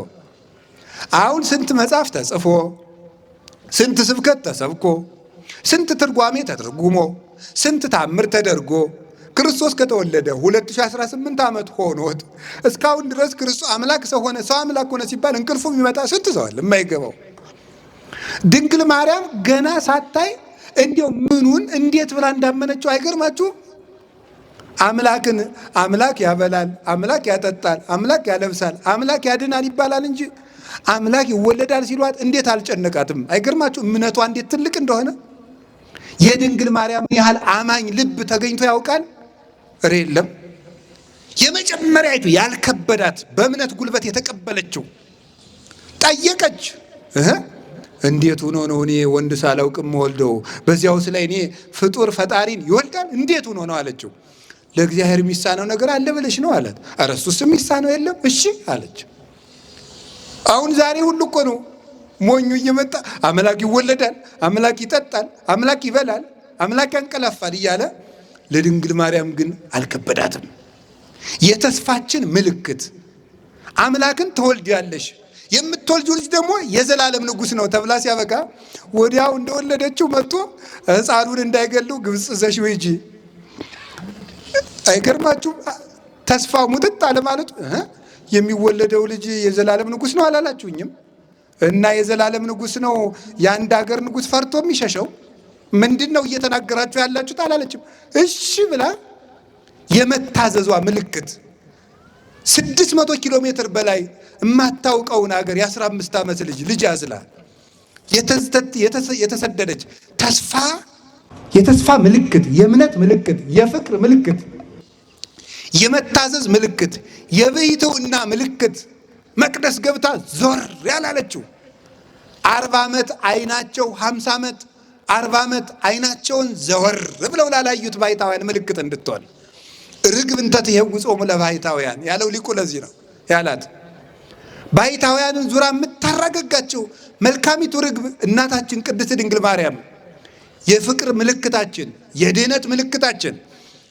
አሁን ስንት መጽሐፍ ተጽፎ ስንት ስብከት ተሰብኮ ስንት ትርጓሜ ተተርጉሞ ስንት ታምር ተደርጎ ክርስቶስ ከተወለደ 2018 ዓመት ሆኖት እስካሁን ድረስ ክርስቶስ አምላክ ሰው ሆነ፣ ሰው አምላክ ሆነ ሲባል እንቅልፉ የሚመጣ ስንት ሰው አለ የማይገባው። ድንግል ማርያም ገና ሳታይ እንዲያው ምኑን እንዴት ብላ እንዳመነችው አይገርማችሁ? አምላክን አምላክ ያበላል፣ አምላክ ያጠጣል፣ አምላክ ያለብሳል፣ አምላክ ያድናል ይባላል እንጂ አምላክ ይወለዳል ሲሏት እንዴት አልጨነቃትም? አይገርማችሁ እምነቷ እንዴት ትልቅ እንደሆነ። የድንግል ማርያም ያህል አማኝ ልብ ተገኝቶ ያውቃል? ኧረ የለም። የመጀመሪያይቱ ያልከበዳት በእምነት ጉልበት የተቀበለችው ጠየቀች። እንዴት ሆኖ ነው እኔ ወንድ ሳላውቅም ወልደው በዚያውስ ላይ እኔ ፍጡር ፈጣሪን ይወልዳል እንዴት ሆኖ ነው አለችው። ለእግዚአብሔር የሚሳነው ነገር አለ ብለሽ ነው አላት። ኧረ እሱስ የሚሳነው የለም እሺ አለች። አሁን ዛሬ ሁሉ እኮ ነው ሞኙ እየመጣ አምላክ ይወለዳል፣ አምላክ ይጠጣል፣ አምላክ ይበላል፣ አምላክ ያንቀላፋል እያለ። ለድንግል ማርያም ግን አልከበዳትም። የተስፋችን ምልክት አምላክን ትወልጃለሽ፣ የምትወልጂው ልጅ ደግሞ የዘላለም ንጉሥ ነው ተብላ ሲያበቃ ወዲያው እንደወለደችው መጥቶ ሕፃኑን እንዳይገሉ ግብፅ ዘሽው ሂጂ። አይገርማችሁም? ተስፋ ሙጥጥ አለ ማለቱ። የሚወለደው ልጅ የዘላለም ንጉሥ ነው አላላችሁኝም? እና የዘላለም ንጉሥ ነው የአንድ ሀገር ንጉሥ ፈርቶ የሚሸሸው ምንድን ነው እየተናገራችሁ ያላችሁት አላለችም። እሺ ብላ የመታዘዟ ምልክት 600 ኪሎ ሜትር በላይ የማታውቀውን ሀገር የ15 ዓመት ልጅ አዝላ የተሰደደች የተስፋ ምልክት፣ የእምነት ምልክት፣ የፍቅር ምልክት፣ የመታዘዝ ምልክት፣ የብሕትውና ምልክት መቅደስ ገብታ ዞር ያላለችው 40 ዓመት አይናቸው 50 ዓመት 40 ዓመት አይናቸውን ዘወር ብለው ላላዩት ባሕታውያን ምልክት እንድትሆን ርግብ እንተ ትኄውጾሙ ለባሕታውያን ያለው ሊቁ ለዚህ ነው ያላት። ባሕታውያንን ዙራ የምታረጋጋቸው መልካሚቱ ርግብ እናታችን ቅድስት ድንግል ማርያም የፍቅር ምልክታችን፣ የድኅነት ምልክታችን።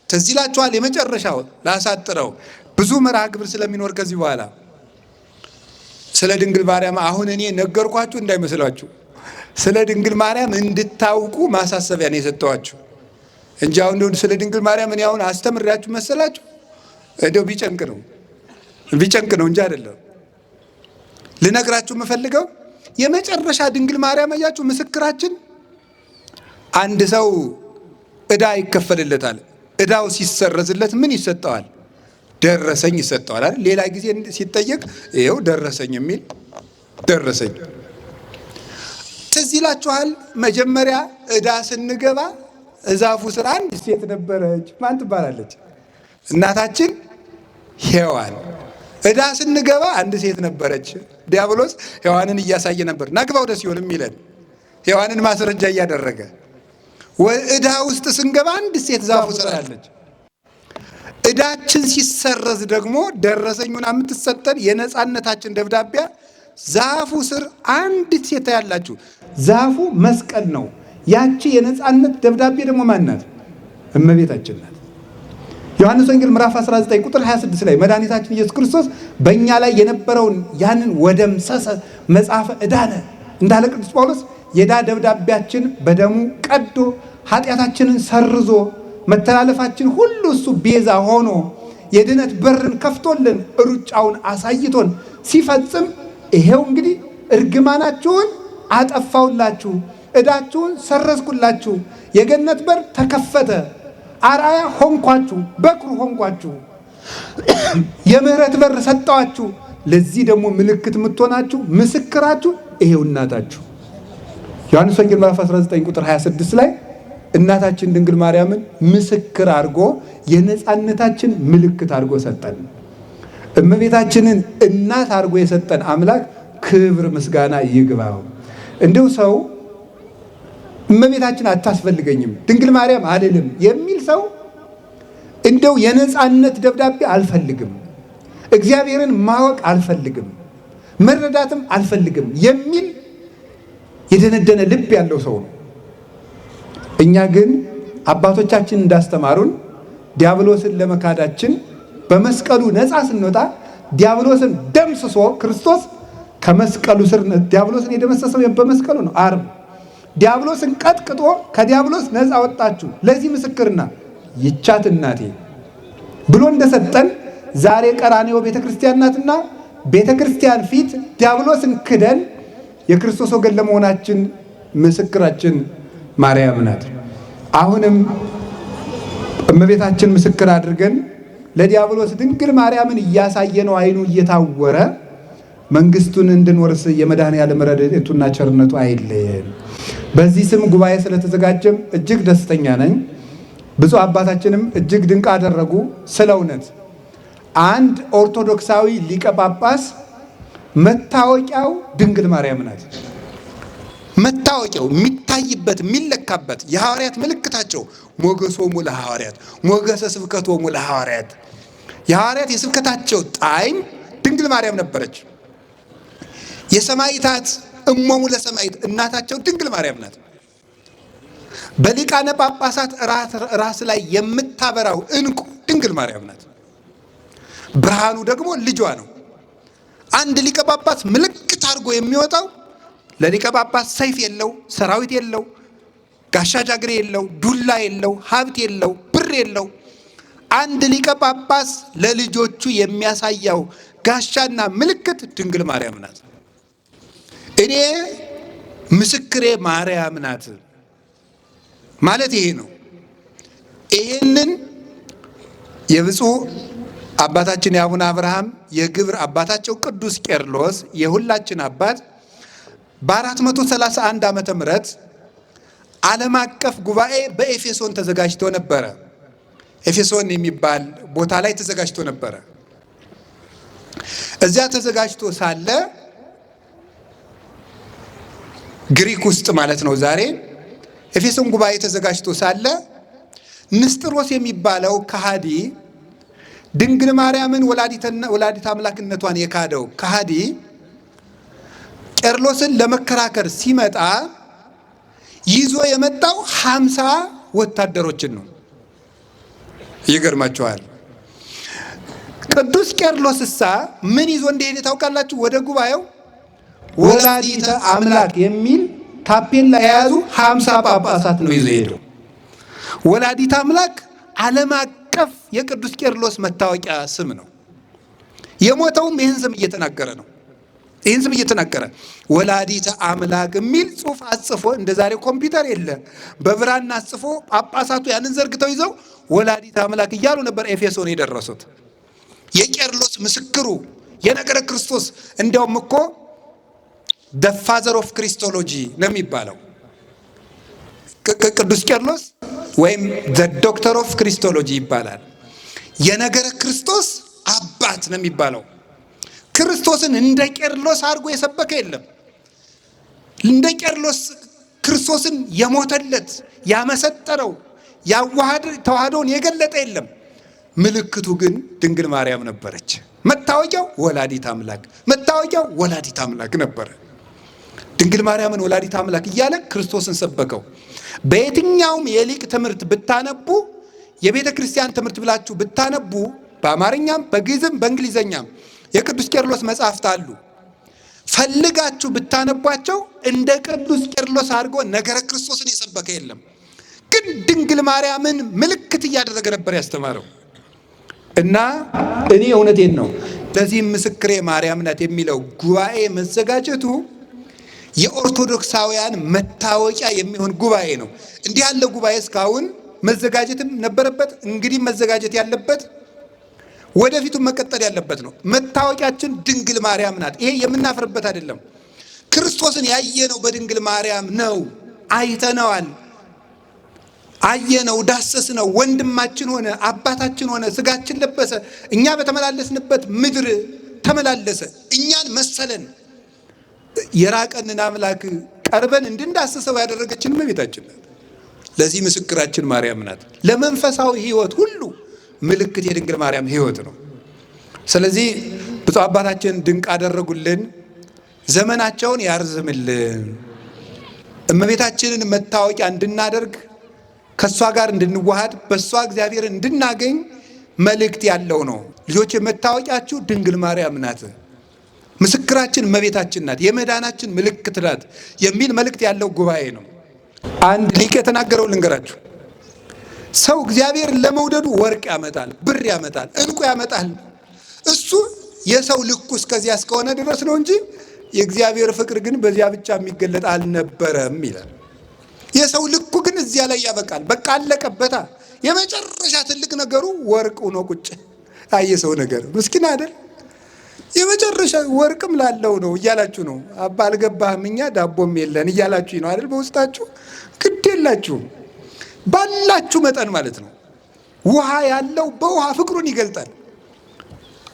ትዝ ይላችኋል። የመጨረሻው ላሳጥረው ብዙ መርሃ ግብር ስለሚኖር ከዚህ በኋላ ስለ ድንግል ማርያም አሁን እኔ ነገርኳችሁ እንዳይመስላችሁ። ስለ ድንግል ማርያም እንድታውቁ ማሳሰቢያ ነው የሰጠኋችሁ እንጂ አሁን ስለ ድንግል ማርያም እኔ አሁን አስተምራችሁ መሰላችሁ? እንደው ቢጨንቅ ነው እንጂ አይደለም። ልነግራችሁ የምፈልገው የመጨረሻ ድንግል ማርያም አያችሁ ምስክራችን። አንድ ሰው ዕዳ ይከፈልለታል። ዕዳው ሲሰረዝለት ምን ይሰጠዋል? ደረሰኝ ይሰጠዋል አይደል? ሌላ ጊዜ ሲጠየቅ ይኸው ደረሰኝ የሚል ደረሰኝ። ትዝ ይላችኋል? መጀመሪያ ዕዳ ስንገባ እዛፉ ስር አንድ ሴት ነበረች። ማን ትባላለች? እናታችን ሔዋን። ዕዳ ስንገባ አንድ ሴት ነበረች። ዲያብሎስ ሔዋንን እያሳየ ነበር ናግባ ወደ ሲኦል የሚለን ሔዋንን ማስረጃ እያደረገ። ዕዳ ውስጥ ስንገባ አንድ ሴት ዛፉ ስር አለች። ዕዳችን ሲሰረዝ ደግሞ ደረሰኙን የምትሰጠን የነፃነታችን ደብዳቤ ዛፉ ስር አንድ ሴት ያላችሁ። ዛፉ መስቀል ነው። ያቺ የነፃነት ደብዳቤ ደግሞ ማን ናት? እመቤታችን ናት። ዮሐንስ ወንጌል ምዕራፍ 19 ቁጥር 26 ላይ መድኃኒታችን ኢየሱስ ክርስቶስ በእኛ ላይ የነበረውን ያንን ወደምሰሰ መጽሐፈ ዕዳነ እንዳለ ቅዱስ ጳውሎስ የዕዳ ደብዳቤያችን በደሙ ቀዶ ኃጢአታችንን ሰርዞ መተላለፋችን ሁሉ እሱ ቤዛ ሆኖ የድነት በርን ከፍቶልን ሩጫውን አሳይቶን ሲፈጽም ይሄው እንግዲህ እርግማናችሁን አጠፋውላችሁ፣ ዕዳችሁን ሰረዝኩላችሁ፣ የገነት በር ተከፈተ፣ አርአያ ሆንኳችሁ፣ በኩር ሆንኳችሁ፣ የምህረት በር ሰጠዋችሁ። ለዚህ ደግሞ ምልክት የምትሆናችሁ ምስክራችሁ ይሄው እናታችሁ። ዮሐንስ ወንጌል ምዕራፍ 19 ቁጥር 26 ላይ እናታችን ድንግል ማርያምን ምስክር አድርጎ የነፃነታችን ምልክት አድርጎ ሰጠን። እመቤታችንን እናት አድርጎ የሰጠን አምላክ ክብር ምስጋና ይግባው። እንደው ሰው እመቤታችን አታስፈልገኝም ድንግል ማርያም አልልም የሚል ሰው እንደው የነፃነት ደብዳቤ አልፈልግም፣ እግዚአብሔርን ማወቅ አልፈልግም፣ መረዳትም አልፈልግም የሚል የደነደነ ልብ ያለው ሰው ነው። እኛ ግን አባቶቻችን እንዳስተማሩን ዲያብሎስን ለመካዳችን በመስቀሉ ነፃ ስንወጣ ዲያብሎስን ደምስሶ ክርስቶስ ከመስቀሉ ስር ዲያብሎስን የደመሰሰው በመስቀሉ ነው። ዓርብ ዲያብሎስን ቀጥቅጦ ከዲያብሎስ ነፃ ወጣችሁ፣ ለዚህ ምስክርና ይቻት እናቴ ብሎ እንደሰጠን ዛሬ ቀራንዮ ቤተክርስቲያን ናትና ቤተክርስቲያን ፊት ዲያብሎስን ክደን የክርስቶስ ወገን ለመሆናችን ምስክራችን ማርያም ናት። አሁንም እመቤታችን ምስክር አድርገን ለዲያብሎስ ድንግል ማርያምን እያሳየነው አይኑ እየታወረ መንግስቱን እንድንወርስ የመድኃኔዓለም ረድኤቱና ቸርነቱ አይለየን። በዚህ ስም ጉባኤ ስለተዘጋጀም እጅግ ደስተኛ ነኝ። ብፁዕ አባታችንም እጅግ ድንቅ አደረጉ። ስለ እውነት አንድ ኦርቶዶክሳዊ ሊቀ ጳጳስ መታወቂያው ድንግል ማርያም ናት። መታወቂያው የሚታይበት የሚለካበት የሐዋርያት ምልክታቸው ሞገሶሙ ለሐዋርያት ሞገሰ ስብከቶሙ ለሐዋርያት፣ የሐዋርያት የስብከታቸው ጣዕም ድንግል ማርያም ነበረች። የሰማዕታት እሞሙ ለሰማዕት እናታቸው ድንግል ማርያም ናት። በሊቃነ ጳጳሳት ራስ ላይ የምታበራው ዕንቁ ድንግል ማርያም ናት። ብርሃኑ ደግሞ ልጇ ነው። አንድ ሊቀ ጳጳስ ምልክት አድርጎ የሚወጣው ለሊቀ ጳጳስ ሰይፍ የለው፣ ሰራዊት የለው፣ ጋሻ ጃግሬ የለው፣ ዱላ የለው፣ ሀብት የለው፣ ብር የለው። አንድ ሊቀ ጳጳስ ለልጆቹ የሚያሳያው ጋሻና ምልክት ድንግል ማርያም ናት። እኔ ምስክሬ ማርያም ናት ማለት ይሄ ነው። ይሄንን የብፁዕ አባታችን የአቡነ አብርሃም የግብር አባታቸው ቅዱስ ቄርሎስ የሁላችን አባት በ431 ዓመተ ምህረት ዓለም አቀፍ ጉባኤ በኤፌሶን ተዘጋጅቶ ነበረ። ኤፌሶን የሚባል ቦታ ላይ ተዘጋጅቶ ነበረ። እዚያ ተዘጋጅቶ ሳለ ግሪክ ውስጥ ማለት ነው ዛሬ ኤፌሶን ጉባኤ ተዘጋጅቶ ሳለ ንስጥሮስ የሚባለው ከሃዲ ድንግል ማርያምን ወላዲተ አምላክነቷን የካደው ከሃዲ ቄርሎስን ለመከራከር ሲመጣ ይዞ የመጣው 50 ወታደሮችን ነው። ይገርማቸዋል። ቅዱስ ቄርሎስሳ ምን ይዞ እንደሄደ ታውቃላችሁ? ወደ ጉባኤው ወላዲተ አምላክ የሚል ታፔላ የያዙ 50 ጳጳሳት ነው ይዞ ሄደው። ወላዲተ አምላክ ዓለም አቀፍ የቅዱስ ቄርሎስ መታወቂያ ስም ነው። የሞተውም ይህን ስም እየተናገረ ነው። ይህን ስም እየተናገረ ወላዲተ አምላክ የሚል ጽሑፍ አጽፎ፣ እንደ ዛሬ ኮምፒውተር የለ፣ በብራና አጽፎ ጳጳሳቱ ያንን ዘርግተው ይዘው ወላዲተ አምላክ እያሉ ነበር ኤፌሶን የደረሱት። የቄርሎስ ምስክሩ የነገረ ክርስቶስ እንዲያውም እኮ the father of Christology ነው የሚባለው። ቅዱስ ቄርሎስ ወይም the doctor of Christology ይባላል። የነገረ ክርስቶስ አባት ነው የሚባለው። ክርስቶስን እንደ ቄርሎስ አድርጎ የሰበከ የለም። እንደ ቄርሎስ ክርስቶስን የሞተለት ያመሰጠረው ተዋህዶን የገለጠ የለም። ምልክቱ ግን ድንግል ማርያም ነበረች። መታወቂያው ወላዲተ አምላክ፣ መታወቂያው ወላዲተ አምላክ ነበረ። ድንግል ማርያምን ወላዲተ አምላክ እያለ ክርስቶስን ሰበከው። በየትኛውም የሊቅ ትምህርት ብታነቡ የቤተ ክርስቲያን ትምህርት ብላችሁ ብታነቡ በአማርኛም በግዕዝም በእንግሊዘኛም የቅዱስ ቄርሎስ መጻሕፍት አሉ። ፈልጋችሁ ብታነቧቸው እንደ ቅዱስ ቄርሎስ አድርጎ ነገረ ክርስቶስን የሰበከ የለም። ግን ድንግል ማርያምን ምልክት እያደረገ ነበር ያስተማረው እና እኔ እውነቴን ነው። ለዚህም ምስክሬ ማርያም ናት የሚለው ጉባኤ መዘጋጀቱ የኦርቶዶክሳውያን መታወቂያ የሚሆን ጉባኤ ነው። እንዲህ ያለ ጉባኤ እስካሁን መዘጋጀትም ነበረበት። እንግዲህ መዘጋጀት ያለበት ወደፊቱም መቀጠል ያለበት ነው። መታወቂያችን ድንግል ማርያም ናት። ይሄ የምናፍርበት አይደለም። ክርስቶስን ያየነው በድንግል ማርያም ነው። አይተነዋል፣ አየነው፣ ዳሰስነው። ወንድማችን ሆነ፣ አባታችን ሆነ፣ ስጋችን ለበሰ። እኛ በተመላለስንበት ምድር ተመላለሰ፣ እኛን መሰለን። የራቀንን አምላክ ቀርበን እንድንዳስሰው ያደረገችን እመቤታችን ናት። ለዚህ ምስክራችን ማርያም ናት። ለመንፈሳዊ ሕይወት ሁሉ ምልክት የድንግል ማርያም ሕይወት ነው። ስለዚህ ብፁዕ አባታችን ድንቅ አደረጉልን። ዘመናቸውን ያርዝምልን። እመቤታችንን መታወቂያ እንድናደርግ ከእሷ ጋር እንድንዋሃድ በእሷ እግዚአብሔር እንድናገኝ መልእክት ያለው ነው። ልጆች መታወቂያችሁ ድንግል ማርያም ናት፣ ምስክራችን እመቤታችን ናት፣ የመዳናችን ምልክት ናት የሚል መልእክት ያለው ጉባኤ ነው። አንድ ሊቅ የተናገረው ልንገራችሁ። ሰው እግዚአብሔር ለመውደዱ ወርቅ ያመጣል፣ ብር ያመጣል፣ ዕንቁ ያመጣል። እሱ የሰው ልኩ እስከዚያ እስከሆነ ድረስ ነው እንጂ የእግዚአብሔር ፍቅር ግን በዚያ ብቻ የሚገለጥ አልነበረም ይላል። የሰው ልኩ ግን እዚያ ላይ ያበቃል። በቃ አለቀበታ። የመጨረሻ ትልቅ ነገሩ ወርቅ ሆኖ ቁጭ። የሰው ነገር ምስኪን አይደል? የመጨረሻ ወርቅም ላለው ነው እያላችሁ ነው። አባ አልገባህም፣ እኛ ዳቦም የለን እያላችሁ ነው አይደል? በውስጣችሁ ግድ የላችሁም። ባላችሁ መጠን ማለት ነው። ውሃ ያለው በውሃ ፍቅሩን ይገልጣል።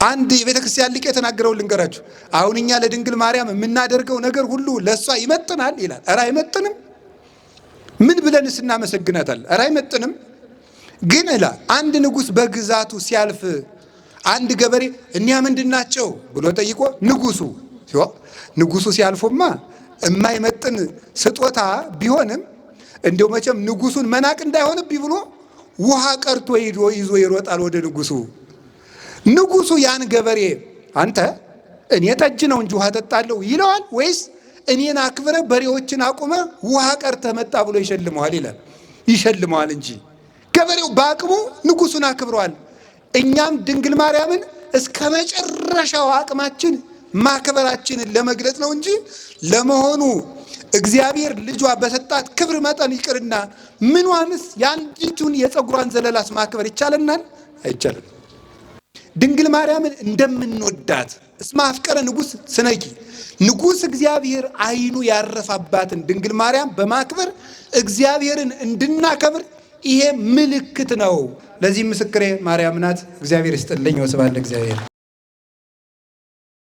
አንድ የቤተ ክርስቲያን ሊቅ የተናገረው ልንገራችሁ። አሁን እኛ ለድንግል ማርያም የምናደርገው ነገር ሁሉ ለእሷ ይመጥናል ይላል። ኧረ አይመጥንም። ምን ብለንስ እናመሰግናታለን? ኧረ አይመጥንም። ግን እላ አንድ ንጉሥ በግዛቱ ሲያልፍ አንድ ገበሬ እኒያ ምንድን ናቸው ብሎ ጠይቆ ንጉሱ ሲያልፉማ የማይመጥን ስጦታ ቢሆንም እንዲሁ መቼም ንጉሱን መናቅ እንዳይሆንብኝ ብሎ ውሃ ቀርቶ ይዞ ይሮጣል ወደ ንጉሱ። ንጉሱ ያን ገበሬ አንተ እኔ ጠጅ ነው እንጂ ውሃ ጠጣለሁ ይለዋል ወይስ እኔን አክብረ በሬዎችን አቁመ ውሃ ቀርተ መጣ ብሎ ይሸልመዋል ይላል? ይሸልመዋል እንጂ ገበሬው በአቅሙ ንጉሱን አክብሯል። እኛም ድንግል ማርያምን እስከ መጨረሻው አቅማችን ማክበራችንን ለመግለጽ ነው እንጂ ለመሆኑ እግዚአብሔር ልጇ በሰጣት ክብር መጠን ይቅርና ምንዋንስ የአንዲቱን የፀጉሯን ዘለላስ ማክበር ይቻለናል? አይቻልም። ድንግል ማርያምን እንደምንወዳት እስመ አፍቀረ ንጉሥ ስነኪ ንጉሥ እግዚአብሔር ዓይኑ ያረፋባትን ድንግል ማርያም በማክበር እግዚአብሔርን እንድናከብር ይሄ ምልክት ነው። ለዚህ ምስክሬ ማርያም ናት። እግዚአብሔር ይስጥልኝ። ወስብሐት ለእግዚአብሔር።